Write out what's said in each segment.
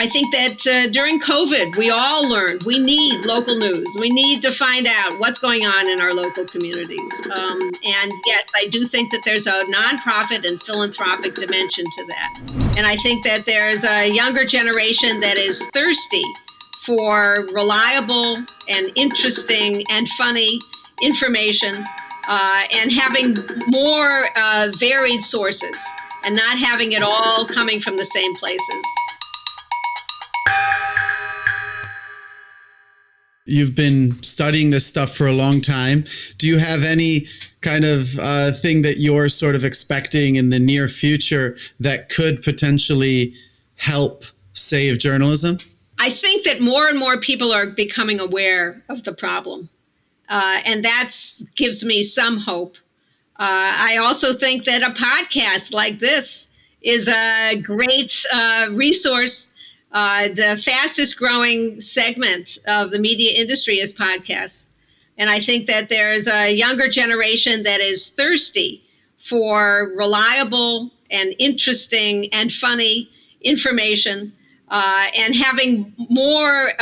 I think that during COVID, we all learned we need local news. We need to find out what's going on in our local communities. And yes, I do think that there's a nonprofit and philanthropic dimension to that. And I think that there's a younger generation that is thirsty for reliable and interesting and funny information and having more varied sources and not having it all coming from the same places. You've been studying this stuff for a long time. Do you have any kind of thing that you're sort of expecting in the near future that could potentially help save journalism? I think that more and more people are becoming aware of the problem, and that gives me some hope. I also think that a podcast like this is a great resource. The fastest growing segment of the media industry is podcasts. And I think that there's a younger generation that is thirsty for reliable and interesting and funny information and having more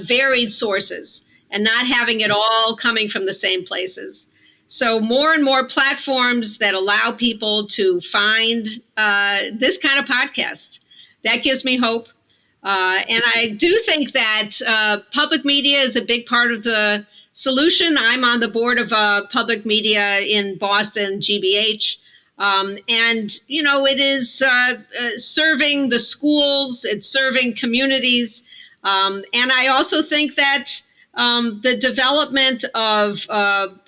varied sources and not having it all coming from the same places. So more and more platforms that allow people to find this kind of podcast. That gives me hope. And I do think that public media is a big part of the solution. I'm on the board of public media in Boston, GBH. And, you know, it is serving the schools, it's serving communities. And I also think that the development of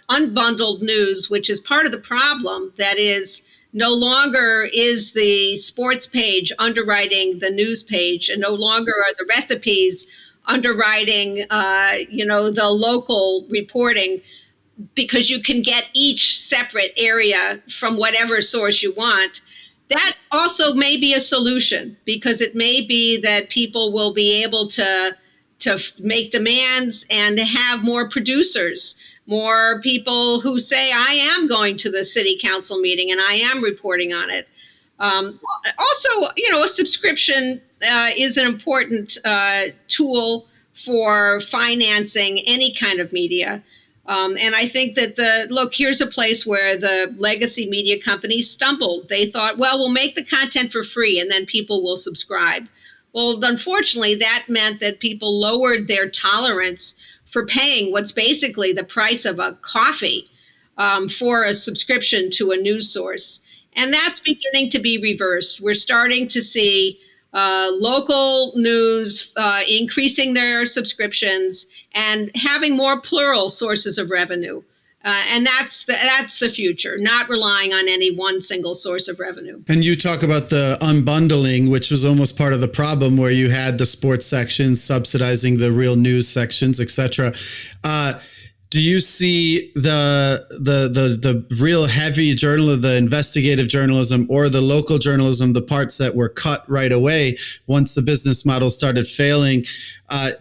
unbundled news, which is part of the problem, that is, no longer is the sports page underwriting the news page, and no longer are the recipes underwriting, the local reporting, because you can get each separate area from whatever source you want. That also may be a solution, because it may be that people will be able to make demands and have more producers, more people who say, I am going to the city council meeting and I am reporting on it. Also, a subscription is an important tool for financing any kind of media. And I think that here's a place where the legacy media companies stumbled. They thought, well, we'll make the content for free and then people will subscribe. Well, unfortunately, that meant that people lowered their tolerance for paying what's basically the price of a coffee for a subscription to a news source. And that's beginning to be reversed. We're starting to see local news increasing their subscriptions and having more plural sources of revenue. And that's the future, not relying on any one single source of revenue. And you talk about the unbundling, which was almost part of the problem, where you had the sports sections subsidizing the real news sections, et cetera. Do you see the real heavy journalism, the investigative journalism, or the local journalism, the parts that were cut right away once the business model started failing?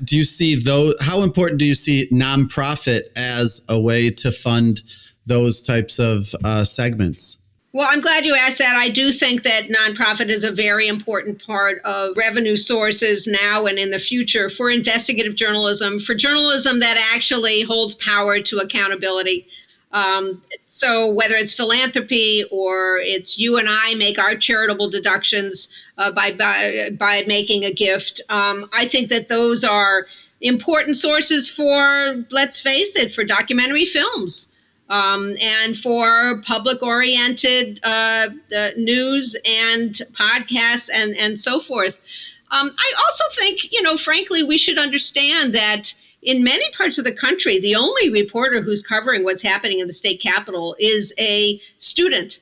Do you see those? How important do you see nonprofit as a way to fund those types of segments? Well, I'm glad you asked that. I do think that nonprofit is a very important part of revenue sources now and in the future for investigative journalism, for journalism that actually holds power to accountability. So whether it's philanthropy or it's you and I make our charitable deductions by making a gift, I think that those are important sources for, let's face it, for documentary films. And for public-oriented news and podcasts and so forth. I also think, frankly, we should understand that in many parts of the country, the only reporter who's covering what's happening in the state capitol is a student.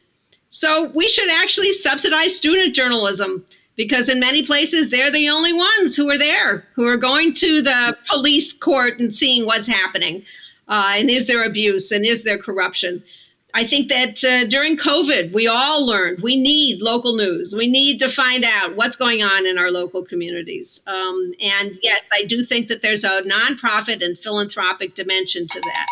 So we should actually subsidize student journalism, because in many places, they're the only ones who are there, who are going to the police court and seeing what's happening. And is there abuse and is there corruption? I think that during COVID, we all learned we need local news. We need to find out what's going on in our local communities. And yes, I do think that there's a nonprofit and philanthropic dimension to that.